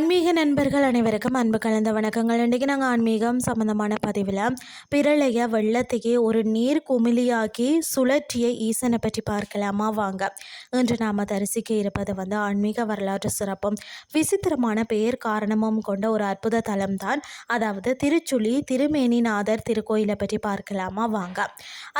ஆன்மீக நண்பர்கள் அனைவருக்கும் அன்பு கலந்த வணக்கங்கள். இன்றைக்கி நாங்கள் ஆன்மீகம் சம்மந்தமான பதிவில் பிரளய வெள்ளத்தையே ஒரு நீர் குமிழியாக்கி சுழற்றிய ஈசனை பற்றி பார்க்கலாமா வாங்க. இன்று நாம் தரிசிக்க இருப்பது ஆன்மீக வரலாற்று சிறப்பும் விசித்திரமான பெயர் காரணமும் கொண்ட ஒரு அற்புத தலம் தான். அதாவது திருச்சுழி திருமேனிநாதர் திருக்கோயிலை பற்றி பார்க்கலாமா வாங்க.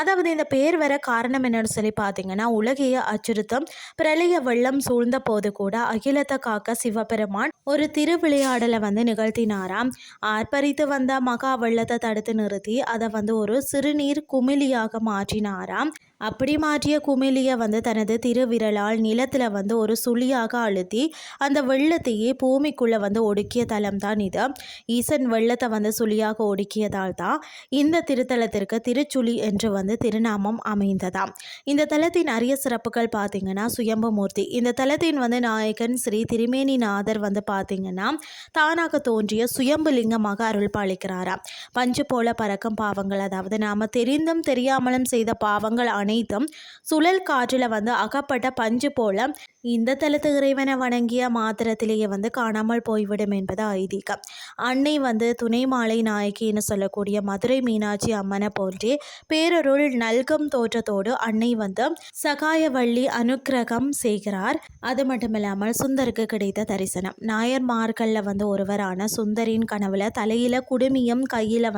அதாவது இந்த பெயர் வர காரணம் என்னன்னு சொல்லி பார்த்தீங்கன்னா, உலகையே அச்சுறுத்தும் பிரளய வெள்ளம் சூழ்ந்த போது கூட அகிலத்தை காக்க சிவபெருமான் ஒரு திருவிளையாடலை நிகழ்த்தினாராம். ஆர்ப்பரித்து வந்த மகா வெள்ளத்தை தடுத்து நிறுத்தி அதை ஒரு சிறுநீர் குமிழியாக மாற்றினாராம். அப்படி மாற்றிய குமிழியை தனது திருவிரலால் நிலத்தில் ஒரு சுழியாக அழுத்தி அந்த வெள்ளத்தையே பூமிக்குள்ளே ஒடுக்கிய தலம் தான் இது. ஈசன் வெள்ளத்தை சுழியாக ஒடுக்கியதால் தான் இந்த திருத்தலத்திற்கு திருச்சுழி என்று திருநாமம் அமைந்ததாம். இந்த தலத்தின் அரிய சிறப்புகள் பார்த்தீங்கன்னா, சுயம்புமூர்த்தி. இந்த தலத்தின் நாயகன் ஸ்ரீ திருமேனிநாதர் பார்த்தீங்கன்னா தானாக தோன்றிய சுயம்பு லிங்கமாக அருள் பாலிக்கிறாராம். பஞ்சு போல பறக்கும் பாவங்கள், அதாவது நாம தெரிந்தும் தெரியாமலும் செய்த பாவங்கள் அனைத்தும் சுழல் காற்றில் அகப்பட்ட பஞ்சு போல இந்த தலத்து இறைவனை வணங்கிய மாத்திரத்திலேயே காணாமல் போய்விடும் என்பது ஐதீகம். அன்னை துணை மாலை நாயகின்னு சொல்லக்கூடிய மதுரை மீனாட்சி அம்மனை போன்றே பேரருள் நல்கும் தோற்றத்தோடு அன்னை சகாயவள்ளி அனுக்கிரகம் செய்கிறார். அது மட்டுமில்லாமல் சுந்தருக்கு கிடைத்த தரிசனம். நாயர்மார்களில் ஒருவரான சுந்தரின் கனவுல தலையில குடுமியும் கையில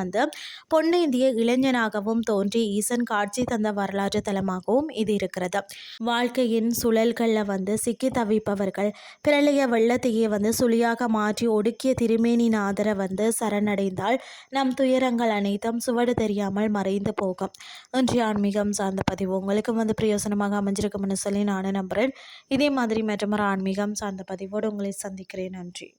பொன்னேந்திய இளைஞனாகவும் தோன்றி ஈசன் காட்சி தந்த வரலாற்று தலமாகவும் இது இருக்கிறது. வாழ்க்கையின் சுழல்களில் சிக்கி தவிப்பவர்கள் பிரளய வெள்ளத்தையே சுழியாக மாற்றி ஒடுக்கிய திருமேனிநாதரை சரணடைந்தால் நம் துயரங்கள் அனைத்தும் சுவடு தெரியாமல் மறைந்து போகும். இன்றைய ஆன்மீகம் சார்ந்த பதிவு உங்களுக்கு பிரயோசனமாக அமைஞ்சிருக்கும்னு சொல்லி நானும் நம்புகிறேன். இதே மாதிரி மற்றொரு ஆன்மீகம் சார்ந்த பதிவோடு உங்களை சந்திக்கிறேன். நன்றி.